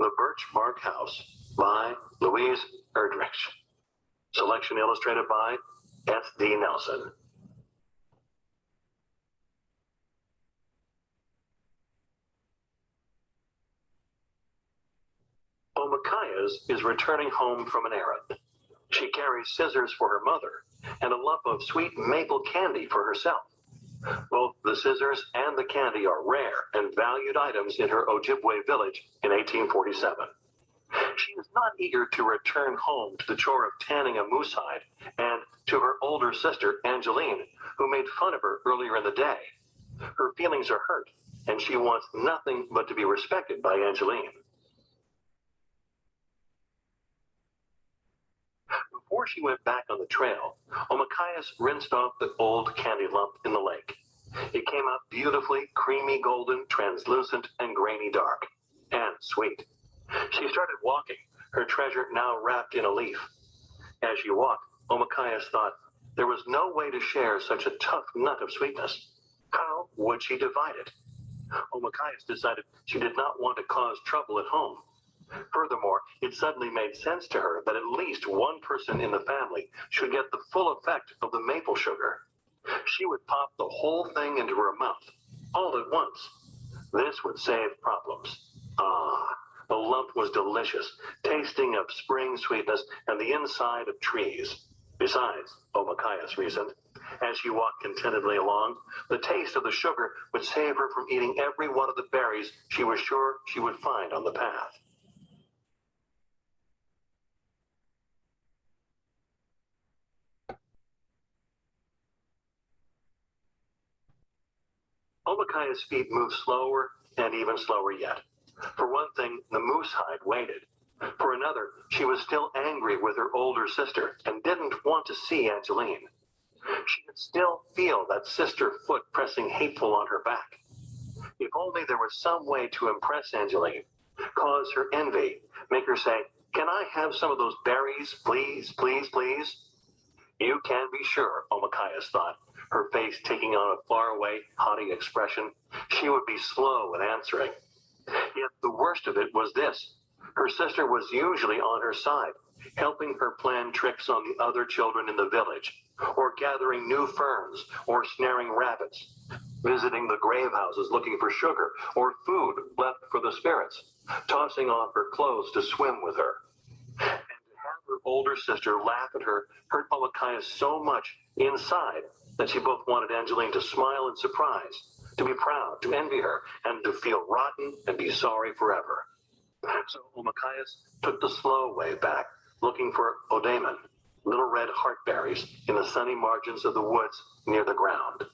The BirchBark House by Louise Erdrich. Selection illustrated by S.D. Nelson. Omakayas is returning home from an errand. She carries scissors for her mother and a lump of sweet maple candy for herself. Both the scissors and the candy are rare and valued items in her Ojibwe village in 1847. She is not eager to return home to the chore of tanning a moose hide and to her older sister, Angeline, who made fun of her earlier in the day. Her feelings are hurt, and she wants nothing but to be respected by Angeline. Before she went back on the trail, Omakayas rinsed off the old candy lump in the lake. It came out beautifully creamy golden, translucent, and grainy dark, and sweet. She started walking, her treasure now wrapped in a leaf. As she walked, Omakayas thought there was no way to share such a tough nut of sweetness. How would she divide it? Omakayas decided she did not want to cause trouble at home. Furthermore, it suddenly made sense to her that at least one person in the family should get the full effect of the maple sugar. She would pop the whole thing into her mouth, all at once. This would save problems. The lump was delicious, tasting of spring sweetness and the inside of trees. Besides, Omakayas reasoned, as she walked contentedly along, the taste of the sugar would save her from eating every one of the berries she was sure she would find on the path. Omakayas' feet moved slower and even slower yet. For one thing, the moose hide waited. For another, she was still angry with her older sister and didn't want to see Angeline. She could still feel that sister foot pressing hateful on her back. If only there was some way to impress Angeline, cause her envy, make her say, "Can I have some of those berries, please, please, please?" You can be sure, Omakayas thought, her face taking on a faraway, haughty expression. She would be slow in answering. Yet the worst of it was this. Her sister was usually on her side, helping her plan tricks on the other children in the village, or gathering new ferns, or snaring rabbits, visiting the grave houses looking for sugar or food left for the spirits, tossing off her clothes to swim with her. And to have her older sister laugh at her hurt Omakayas so much inside that she both wanted Angeline to smile in surprise, to be proud, to envy her, and to feel rotten and be sorry forever. So Omakayas took the slow way back, looking for odamen, little red heartberries, in the sunny margins of the woods near the ground.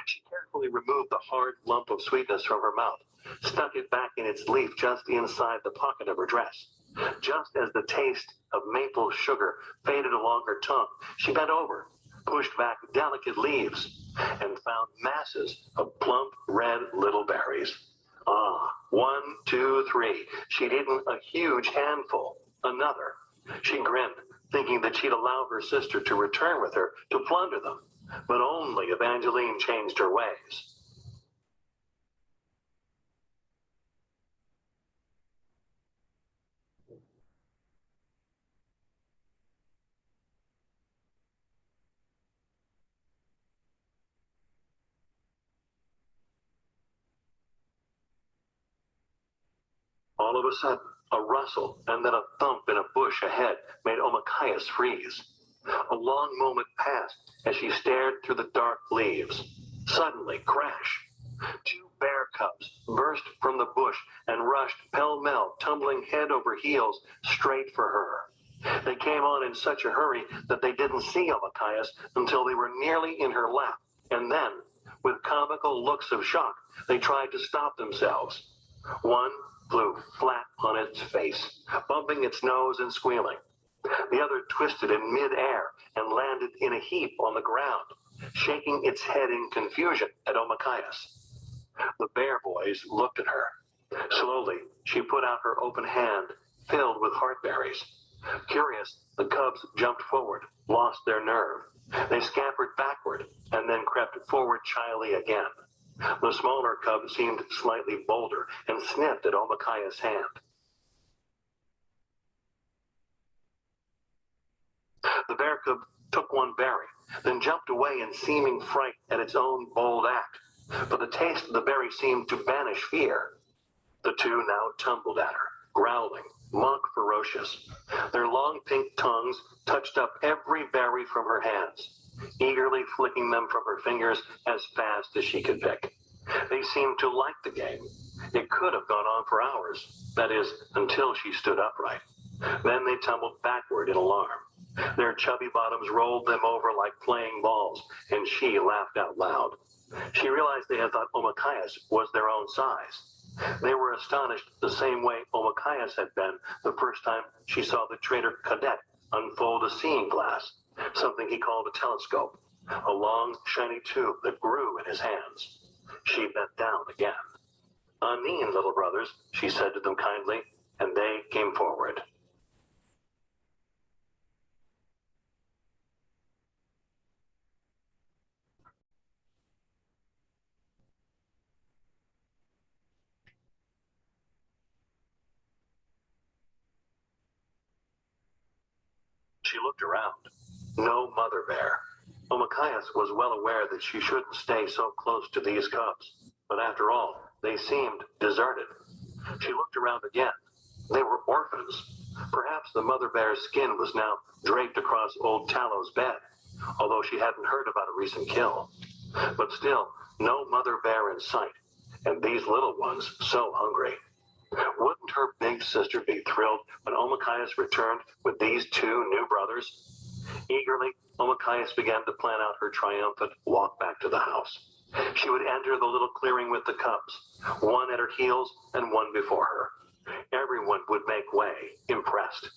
She carefully removed the hard lump of sweetness from her mouth, stuck it back in its leaf just inside the pocket of her dress. Just as the taste of maple sugar faded along her tongue, she bent over, pushed back delicate leaves, and found masses of plump red little berries. 1, 2, 3. She'd eaten a huge handful. Another. She grinned, thinking that she'd allow her sister to return with her to plunder them, but only if Angeline changed her ways. All of a sudden, a rustle and then a thump in a bush ahead made Omakayas freeze. A long moment passed as she stared through the dark leaves. Suddenly, crash! 2 bear cubs burst from the bush and rushed pell-mell, tumbling head over heels straight for her. They came on in such a hurry that they didn't see Omakayas until they were nearly in her lap, and then, with comical looks of shock, they tried to stop themselves. One flew flat on its face, bumping its nose and squealing. The other twisted in mid-air and landed in a heap on the ground, shaking its head in confusion at Omakayas. The bear boys looked at her. Slowly, she put out her open hand, filled with heartberries. Curious, the cubs jumped forward, lost their nerve. They scampered backward, and then crept forward shyly again. The smaller cub seemed slightly bolder and sniffed at Omakaya's hand. The bear cub took one berry, then jumped away in seeming fright at its own bold act. But the taste of the berry seemed to banish fear. The two now tumbled at her, growling, mock ferocious. Their long pink tongues touched up every berry from her hands, eagerly flicking them from her fingers as fast as she could pick. They seemed to like the game. It could have gone on for hours, that is, until she stood upright. Then they tumbled backward in alarm. Their chubby bottoms rolled them over like playing balls, and she laughed out loud. She realized they had thought Omakaya's was their own size. They were astonished the same way Omakaya's had been the first time she saw the traitor cadet unfold a seeing glass, something he called a telescope, a long, shiny tube that grew in his hands. She bent down again. "Anin, little brothers," she said to them kindly, and they came forward. She looked around. No mother bear. Omakayas was well aware that she shouldn't stay so close to these cubs, but after all, they seemed deserted. She looked around again. They were orphans. Perhaps the mother bear's skin was now draped across old Tallow's bed, although she hadn't heard about a recent kill. But still, no mother bear in sight, and these little ones so hungry. Wouldn't her big sister be thrilled when Omakayas returned with these two new brothers? Eagerly, Omakayas began to plan out her triumphant walk back to the house. She would enter the little clearing with the cubs, one at her heels and one before her. Everyone would make way, impressed.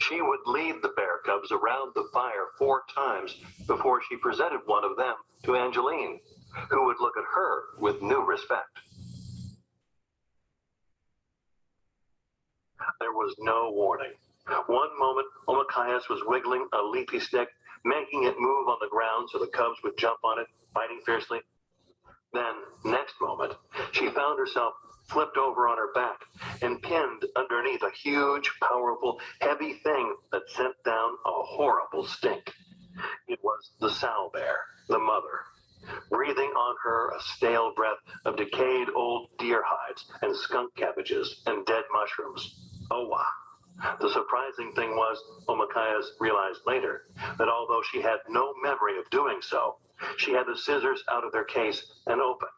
She would lead the bear cubs around the fire 4 times before she presented one of them to Angeline, who would look at her with new respect. There was no warning. One moment, Omakayas was wiggling a leafy stick, making it move on the ground so the cubs would jump on it, fighting fiercely. Then, next moment, she found herself flipped over on her back and pinned underneath a huge, powerful, heavy thing that sent down a horrible stink. It was the sow bear, the mother, breathing on her a stale breath of decayed old deer hides and skunk cabbages and dead mushrooms. Oh, wow. The surprising thing was, Omakayas realized later, that although she had no memory of doing so, she had the scissors out of their case and open,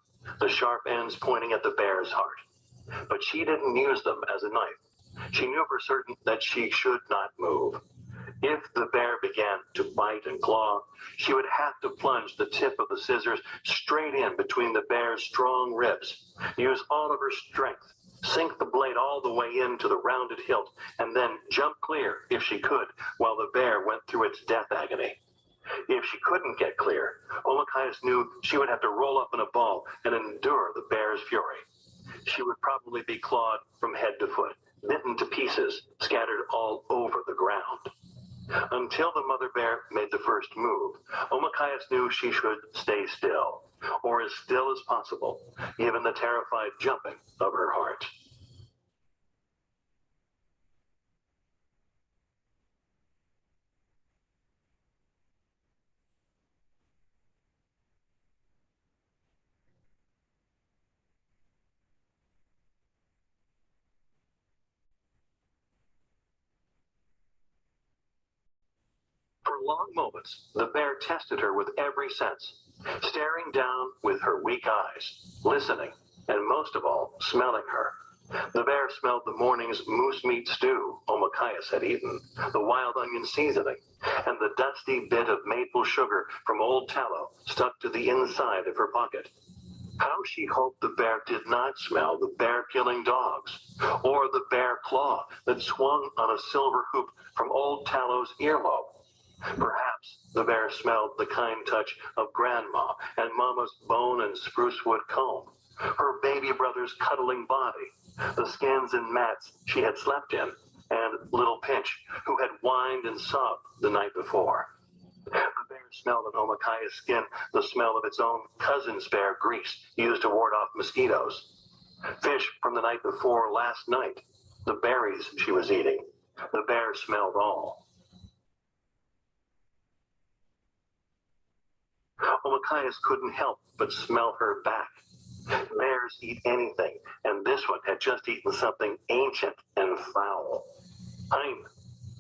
the sharp ends pointing at the bear's heart. But she didn't use them as a knife. She knew for certain that she should not move. If the bear began to bite and claw, she would have to plunge the tip of the scissors straight in between the bear's strong ribs, use all of her strength, sink the blade all the way into the rounded hilt, and then jump clear, if she could, while the bear went through its death agony. If she couldn't get clear, Omakayas knew she would have to roll up in a ball and endure the bear's fury. She would probably be clawed from head to foot, bitten to pieces, scattered all over the ground. Until the mother bear made the first move, Omakayas knew she should stay still, or as still as possible, given the terrified jumping of her heart. For long moments, the bear tested her with every sense, staring down with her weak eyes, listening, and most of all, smelling her. The bear smelled the morning's moose meat stew Omakayas had eaten, the wild onion seasoning, and the dusty bit of maple sugar from old tallow stuck to the inside of her pocket. How she hoped the bear did not smell the bear-killing dogs, or the bear claw that swung on a silver hoop from old Tallow's earlobe. Perhaps the bear smelled the kind touch of Grandma and Mama's bone and spruce wood comb, her baby brother's cuddling body, the skins and mats she had slept in, and little Pinch, who had whined and sobbed the night before. The bear smelled on Omakaya's skin the smell of its own cousin's bear grease used to ward off mosquitoes. Fish from the night before last night, the berries she was eating. The bear smelled all. Omakayas couldn't help but smell her back. Bears eat anything, and this one had just eaten something ancient and foul.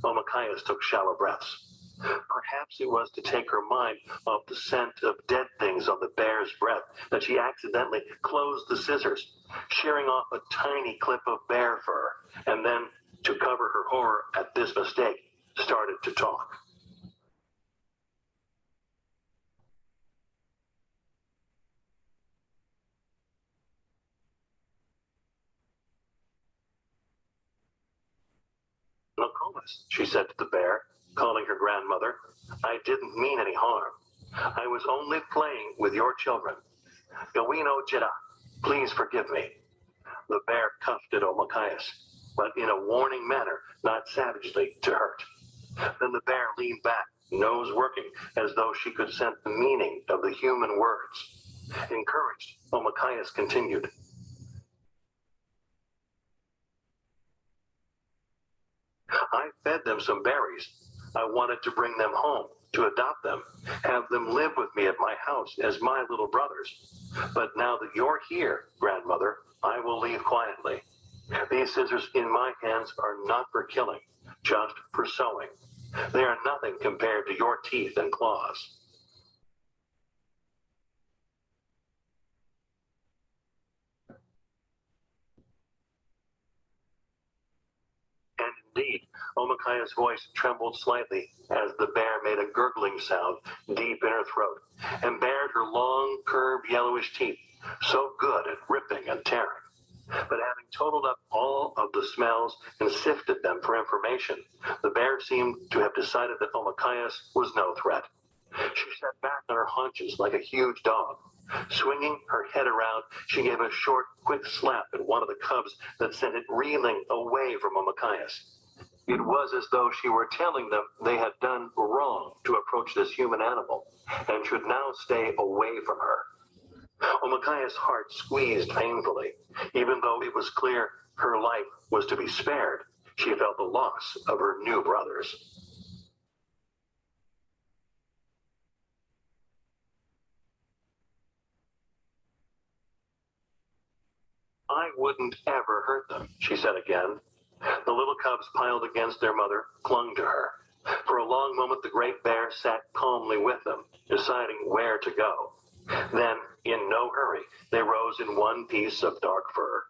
Omakayas took shallow breaths. Perhaps it was to take her mind off the scent of dead things on the bear's breath that she accidentally closed the scissors, shearing off a tiny clip of bear fur, and then, to cover her horror at this mistake, started to talk. Nokomis, she said to the bear, calling her grandmother, I didn't mean any harm. I was only playing with your children. Gawino Jida, please forgive me. The bear cuffed at Omakayas, but in a warning manner, not savagely to hurt. Then the bear leaned back, nose working, as though she could sense the meaning of the human words. Encouraged, Omakayas continued. I fed them some berries. I wanted to bring them home, to adopt them, have them live with me at my house as my little brothers. But now that you're here, grandmother, I will leave quietly. These scissors in my hands are not for killing, just for sewing. They are nothing compared to your teeth and claws. And indeed, Omakaya's voice trembled slightly as the bear made a gurgling sound deep in her throat and bared her long, curved, yellowish teeth, so good at ripping and tearing. But having totaled up all of the smells and sifted them for information, the bear seemed to have decided that Omakayas was no threat. She sat back on her haunches like a huge dog. Swinging her head around, she gave a short, quick slap at one of the cubs that sent it reeling away from Omakayas. It was as though she were telling them they had done wrong to approach this human animal and should now stay away from her. Omakaya's heart squeezed painfully. Even though it was clear her life was to be spared, she felt the loss of her new brothers. I wouldn't ever hurt them, she said again. The little cubs piled against their mother clung to her. For a long moment the great bear sat calmly with them, deciding where to go. Then, in no hurry, they rose in one piece of dark fur.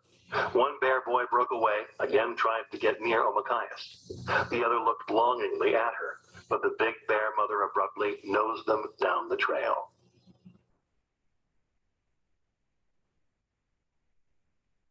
One bear boy broke away, again tried to get near Omakayas. The other looked longingly at her, but the big bear mother abruptly nosed them down the trail.